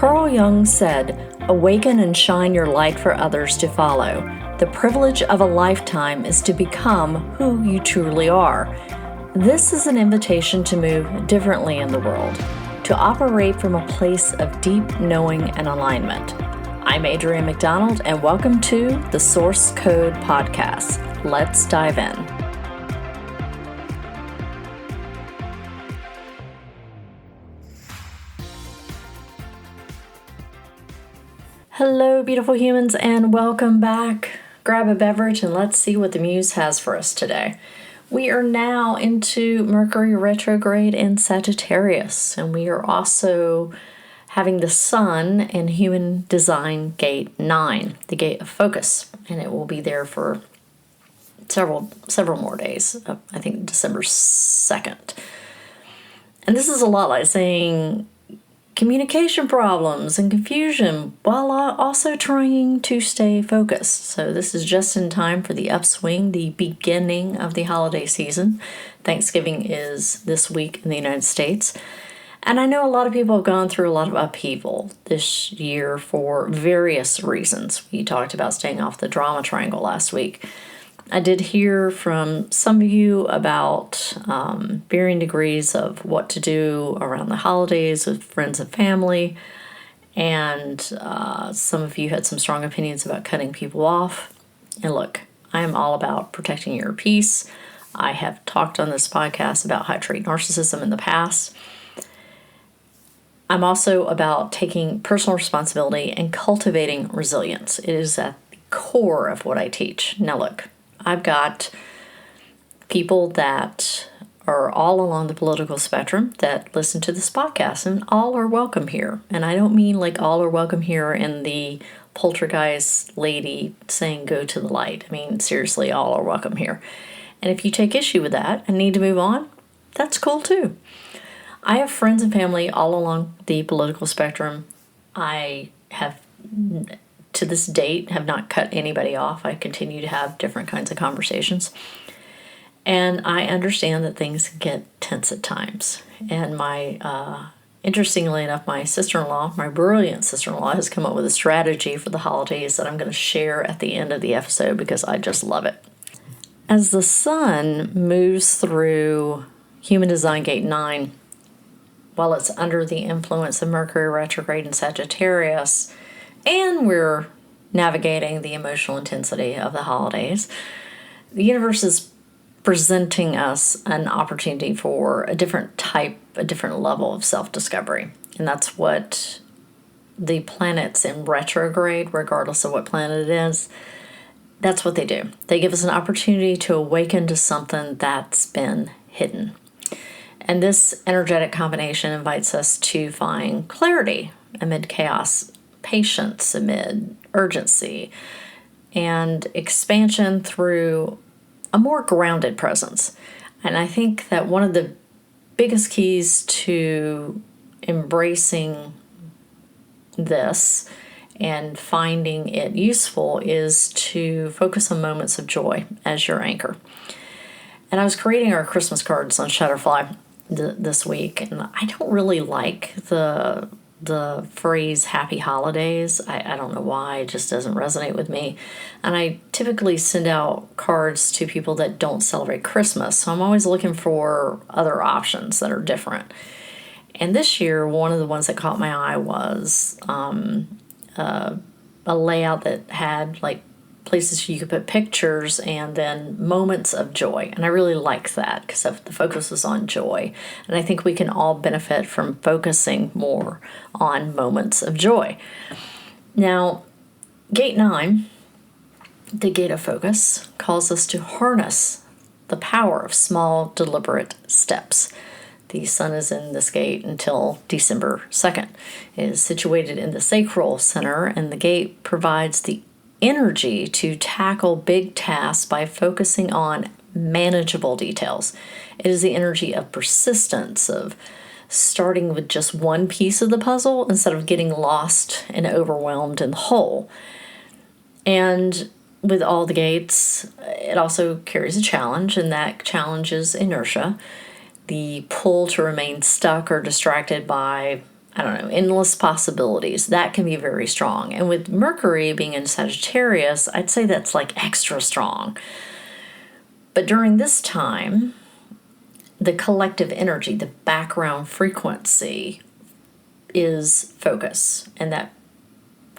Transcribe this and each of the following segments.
Carl Jung said, "Awaken and shine your light for others to follow. The privilege of a lifetime is to become who you truly are." This is an invitation to move differently in the world, to operate from a place of deep knowing and alignment. I'm Adrienne McDonald, and welcome to the Source Code Podcast. Let's dive in. Hello, beautiful humans, and welcome back. Grab a beverage and let's see what the Muse has for us today. We are now into Mercury Retrograde in Sagittarius, and we are also having the Sun in Human Design Gate 9, the Gate of Focus, and it will be there for several more days, I think December 2nd. And this is a lot like saying communication problems and confusion while also trying to stay focused. So this is just in time for the upswing, the beginning of the holiday season. Thanksgiving is this week in the United States. And I know a lot of people have gone through a lot of upheaval this year for various reasons. We talked about staying off the drama triangle last week. I did hear from some of you about varying degrees of what to do around the holidays with friends and family, and some of you had some strong opinions about cutting people off. And look, I am all about protecting your peace. I have talked on this podcast about high trait narcissism in the past. I'm also about taking personal responsibility and cultivating resilience. It is at the core of what I teach. Now look, I've got people that are all along the political spectrum that listen to this podcast, and all are welcome here. And I don't mean like all are welcome here in the poltergeist lady saying go to the light. I mean, seriously, all are welcome here. And if you take issue with that and need to move on, that's cool too. I have friends and family all along the political spectrum. I have, to this date, have not cut anybody off. I continue to have different kinds of conversations. And I understand that things get tense at times. And interestingly enough, my sister-in-law, my brilliant sister-in-law, has come up with a strategy for the holidays that I'm going to share at the end of the episode because I just love it. As the Sun moves through Human Design Gate 9, while it's under the influence of Mercury Retrograde in Sagittarius, and we're navigating the emotional intensity of the holidays, the universe is presenting us an opportunity for a different level of self-discovery. And that's what the planets in retrograde, regardless of what planet it is, that's what they do. They give us an opportunity to awaken to something that's been hidden. And this energetic combination invites us to find clarity amid chaos, patience amid urgency, and expansion through a more grounded presence. And I think that one of the biggest keys to embracing this and finding it useful is to focus on moments of joy as your anchor. And I was creating our Christmas cards on Shutterfly this week, and I don't really like the phrase happy holidays. I don't know why, it just doesn't resonate with me. And I typically send out cards to people that don't celebrate Christmas, so I'm always looking for other options that are different. And this year, one of the ones that caught my eye was a layout that had like places you could put pictures and then moments of joy. And I really liked that because the focus was on joy. And I think we can all benefit from focusing more on moments of joy. Now, Gate 9, the Gate of Focus, calls us to harness the power of small, deliberate steps. The Sun is in this gate until December 2nd. It is situated in the sacral center, and the gate provides the energy to tackle big tasks by focusing on manageable details. It is the energy of persistence, of starting with just one piece of the puzzle instead of getting lost and overwhelmed in the whole. And with all the gates, it also carries a challenge, and that challenge is inertia, the pull to remain stuck or distracted by I don't know, endless possibilities. That can be very strong. And with Mercury being in Sagittarius, I'd say that's like extra strong. But during this time, the collective energy, the background frequency is focus. And that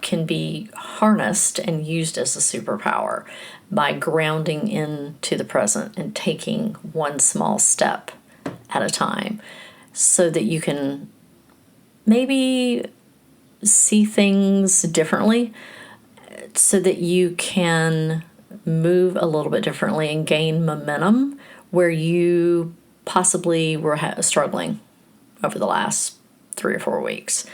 can be harnessed and used as a superpower by grounding into the present and taking one small step at a time so that you can maybe see things differently, so that you can move a little bit differently and gain momentum where you possibly were struggling over the last 3 or 4 weeks.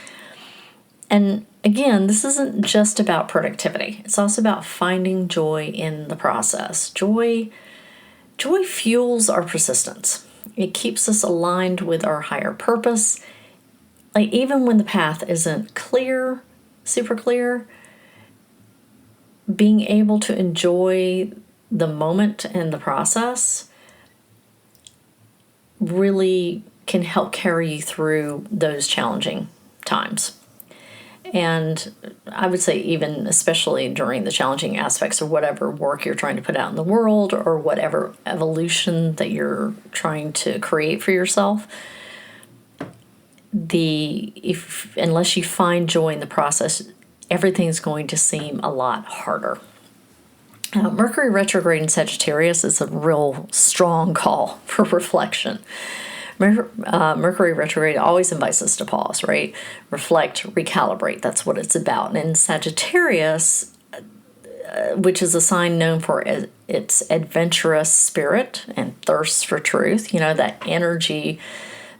And again, this isn't just about productivity. It's also about finding joy in the process. Joy fuels our persistence. It keeps us aligned with our higher purpose. Like, even when the path isn't clear, super clear, being able to enjoy the moment and the process really can help carry you through those challenging times. And I would say even especially during the challenging aspects of whatever work you're trying to put out in the world or whatever evolution that you're trying to create for yourself, unless you find joy in the process, everything's going to seem a lot harder. Mercury retrograde in Sagittarius is a real strong call for reflection. Mercury retrograde always invites us to pause, right? Reflect, recalibrate. That's what it's about. And in Sagittarius, which is a sign known for its adventurous spirit and thirst for truth, that energy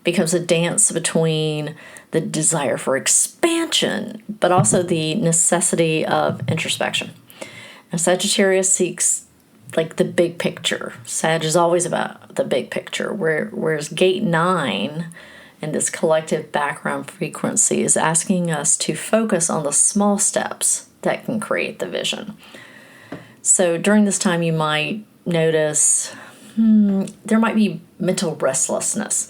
becomes a dance between the desire for expansion, but also the necessity of introspection. Now, Sagittarius seeks like the big picture. Sag is always about the big picture, whereas Gate 9 and this collective background frequency is asking us to focus on the small steps that can create the vision. So during this time, you might notice there might be mental restlessness,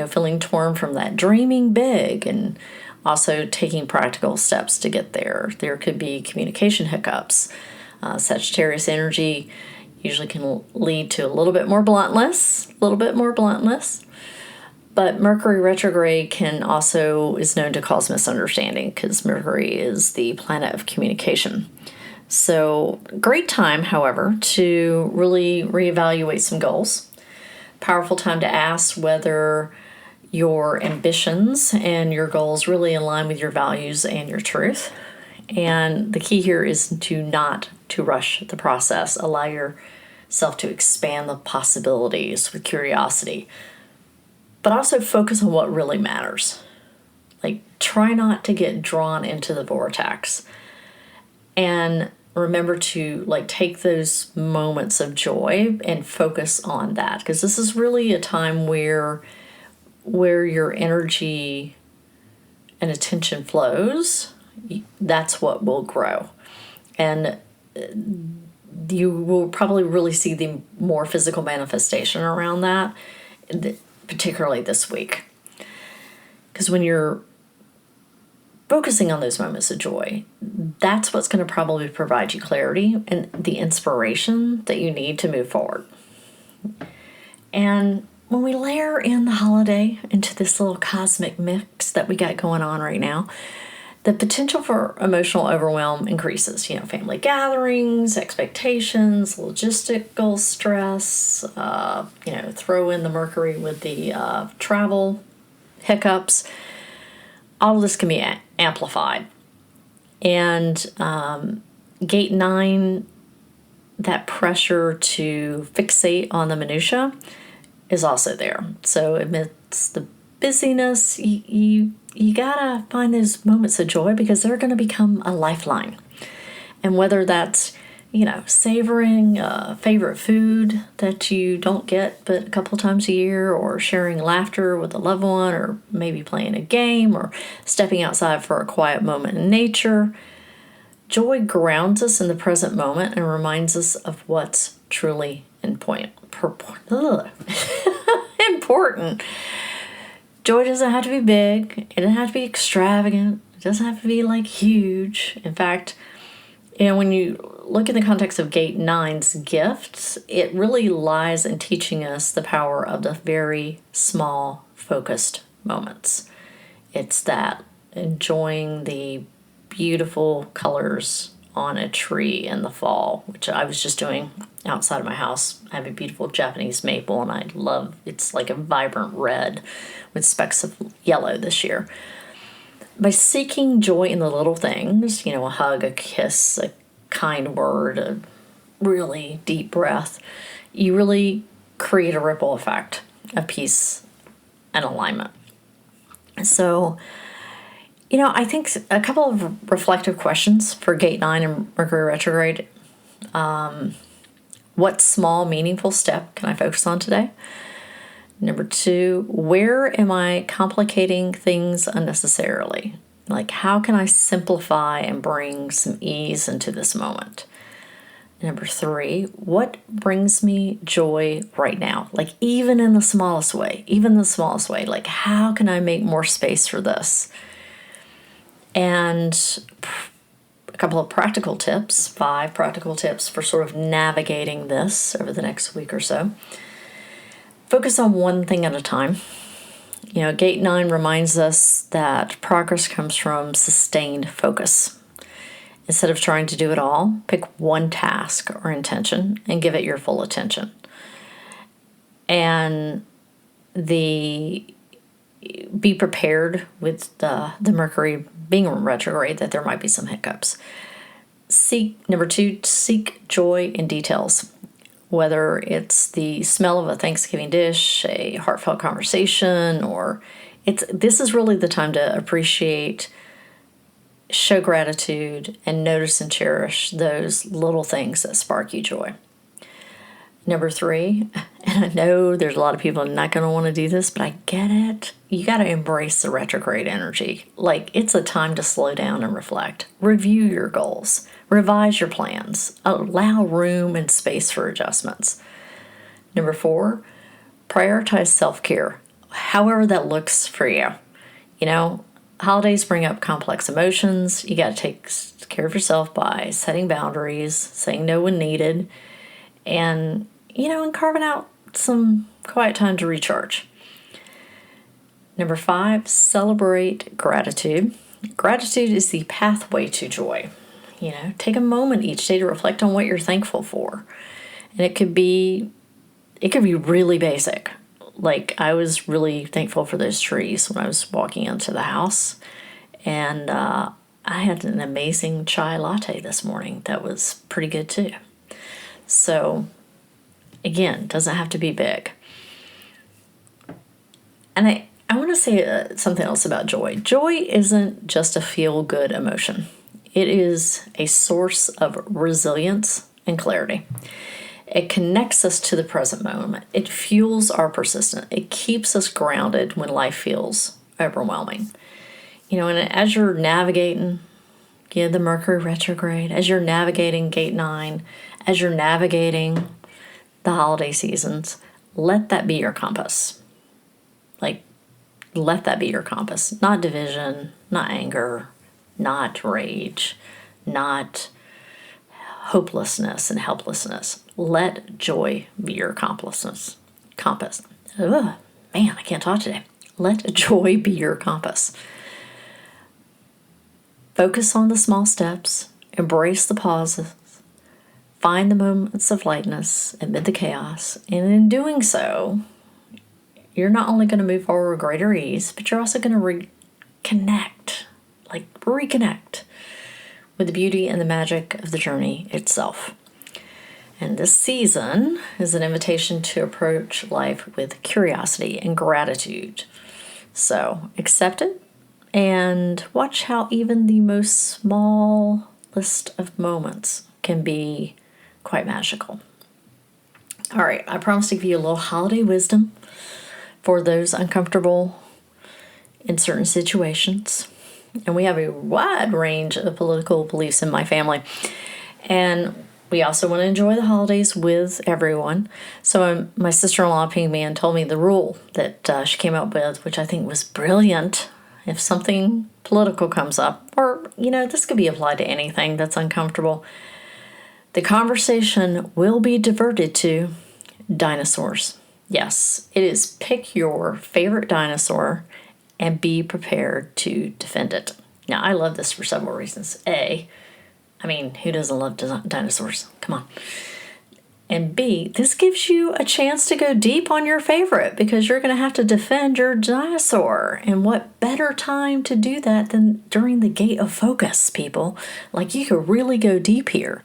feeling torn from that dreaming big and also taking practical steps to get there. There could be communication hiccups. Sagittarius energy usually can lead to a little bit more bluntness. But Mercury retrograde is known to cause misunderstanding because Mercury is the planet of communication. So great time, however, to really reevaluate some goals. Powerful time to ask whether your ambitions and your goals really align with your values and your truth. And the key here is not to rush the process. Allow yourself to expand the possibilities with curiosity, but also focus on what really matters. Like, try not to get drawn into the vortex. And remember to take those moments of joy and focus on that, because this is really a time where your energy and attention flows. That's what will grow. And you will probably really see the more physical manifestation around that, particularly this week. Because when you're focusing on those moments of joy, that's what's going to probably provide you clarity and the inspiration that you need to move forward. And when we layer in the holiday into this little cosmic mix that we got going on right now, the potential for emotional overwhelm increases. Family gatherings, expectations, logistical stress, throw in the Mercury with the travel hiccups. All of this can be amplified. And Gate 9, that pressure to fixate on the minutia is also there. So amidst the busyness, you gotta find those moments of joy, because they're going to become a lifeline. And whether that's savoring a favorite food that you don't get but a couple times a year, or sharing laughter with a loved one, or maybe playing a game, or stepping outside for a quiet moment in nature, joy grounds us in the present moment and reminds us of what's important. Joy joy doesn't have to be big. It doesn't have to be extravagant. It doesn't have to be like huge. In fact, when you look in the context of Gate 9's gifts, it really lies in teaching us the power of the very small, focused moments. It's that enjoying the beautiful colors on a tree in the fall, which I was just doing outside of my house. I have a beautiful Japanese maple, and I love it's like a vibrant red with specks of yellow this year. By seeking joy in the little things, a hug, a kiss, a kind word, a really deep breath, you really create a ripple effect of peace and alignment. So, I think a couple of reflective questions for Gate 9 and Mercury Retrograde. What small, meaningful step can I focus on today? Number 2, where am I complicating things unnecessarily? Like, how can I simplify and bring some ease into this moment? Number 3, what brings me joy right now? Like, even in the smallest way, like, how can I make more space for this? And a couple of practical tips, 5 practical tips for sort of navigating this over the next week or so. Focus on one thing at a time. Gate 9 reminds us that progress comes from sustained focus. Instead of trying to do it all, pick one task or intention and give it your full attention. And be prepared with the Mercury being in retrograde that there might be some hiccups. Number 2, seek joy in details. Whether it's the smell of a Thanksgiving dish, a heartfelt conversation, or this is really the time to appreciate, show gratitude, and notice and cherish those little things that spark you joy. Number 3, and I know there's a lot of people not going to want to do this, but I get it. You got to embrace the retrograde energy. Like, it's a time to slow down and reflect. Review your goals. Revise your plans. Allow room and space for adjustments. Number 4, prioritize self-care, however that looks for you. Holidays bring up complex emotions. You got to take care of yourself by setting boundaries, saying no when needed, and carving out some quiet time to recharge. Number 5, celebrate gratitude. Gratitude is the pathway to joy. Take a moment each day to reflect on what you're thankful for. And it could be really basic. Like, I was really thankful for those trees when I was walking into the house. And I had an amazing chai latte this morning that was pretty good too. So, again, doesn't have to be big. And I want to say something else about joy. Joy isn't just a feel-good emotion. It is a source of resilience and clarity. It connects us to the present moment. It fuels our persistence. It keeps us grounded when life feels overwhelming. And as you're navigating the Mercury retrograde, as you're navigating Gate 9, as you're navigating the holiday seasons, let that be your compass. Let that be your compass. Not division, not anger, not rage, not hopelessness and helplessness. Let joy be your compass. Ugh, man, I can't talk today. Let joy be your compass. Focus on the small steps. Embrace the pauses. Find the moments of lightness amid the chaos. And in doing so, you're not only going to move forward with greater ease, but you're also going to reconnect with the beauty and the magic of the journey itself. And this season is an invitation to approach life with curiosity and gratitude. So accept it and watch how even the most small list of moments can be quite magical. All right, I promise to give you a little holiday wisdom for those uncomfortable in certain situations. And we have a wide range of political beliefs in my family. And we also want to enjoy the holidays with everyone. So my sister-in-law pinged me and told me the rule that she came up with, which I think was brilliant. If something political comes up, or, this could be applied to anything that's uncomfortable, the conversation will be diverted to dinosaurs. Yes, it is pick your favorite dinosaur and be prepared to defend it. Now, I love this for several reasons. Who doesn't love dinosaurs? Come on. And B, this gives you a chance to go deep on your favorite because you're going to have to defend your dinosaur. And what better time to do that than during the gate of focus, people? Like, you could really go deep here.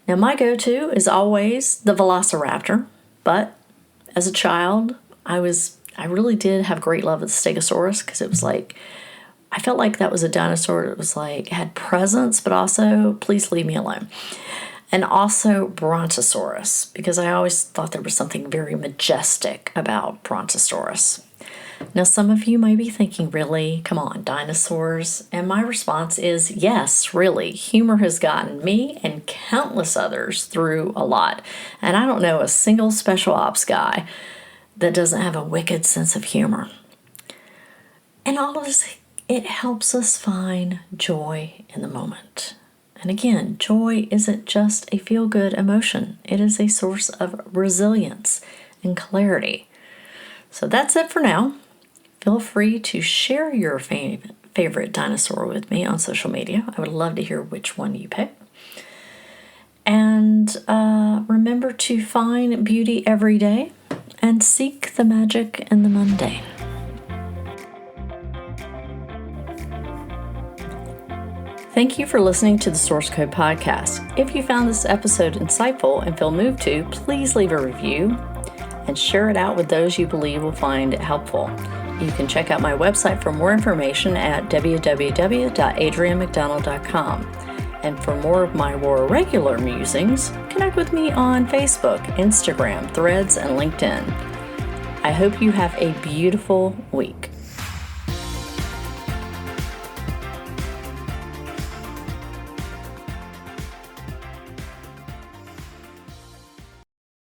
Now, my go-to is always the velociraptor, but as a child, I really did have great love of the stegosaurus because it was like, I felt like that was a dinosaur that was like, had presence, but also, please leave me alone. And also Brontosaurus, because I always thought there was something very majestic about Brontosaurus. Now, some of you may be thinking, really? Come on, dinosaurs? And my response is, yes, really. Humor has gotten me and countless others through a lot. And I don't know a single special ops guy that doesn't have a wicked sense of humor. And all of this, it helps us find joy in the moment. And again, joy isn't just a feel-good emotion. It is a source of resilience and clarity. So that's it for now. Feel free to share your favorite dinosaur with me on social media. I would love to hear which one you pick. And remember to find beauty every day and seek the magic in the mundane. Thank you for listening to the Source Code Podcast. If you found this episode insightful and feel moved to, please leave a review and share it out with those you believe will find it helpful. You can check out my website for more information at www.adrianmcdonald.com. And for more of my more regular musings, connect with me on Facebook, Instagram, Threads, and LinkedIn. I hope you have a beautiful week.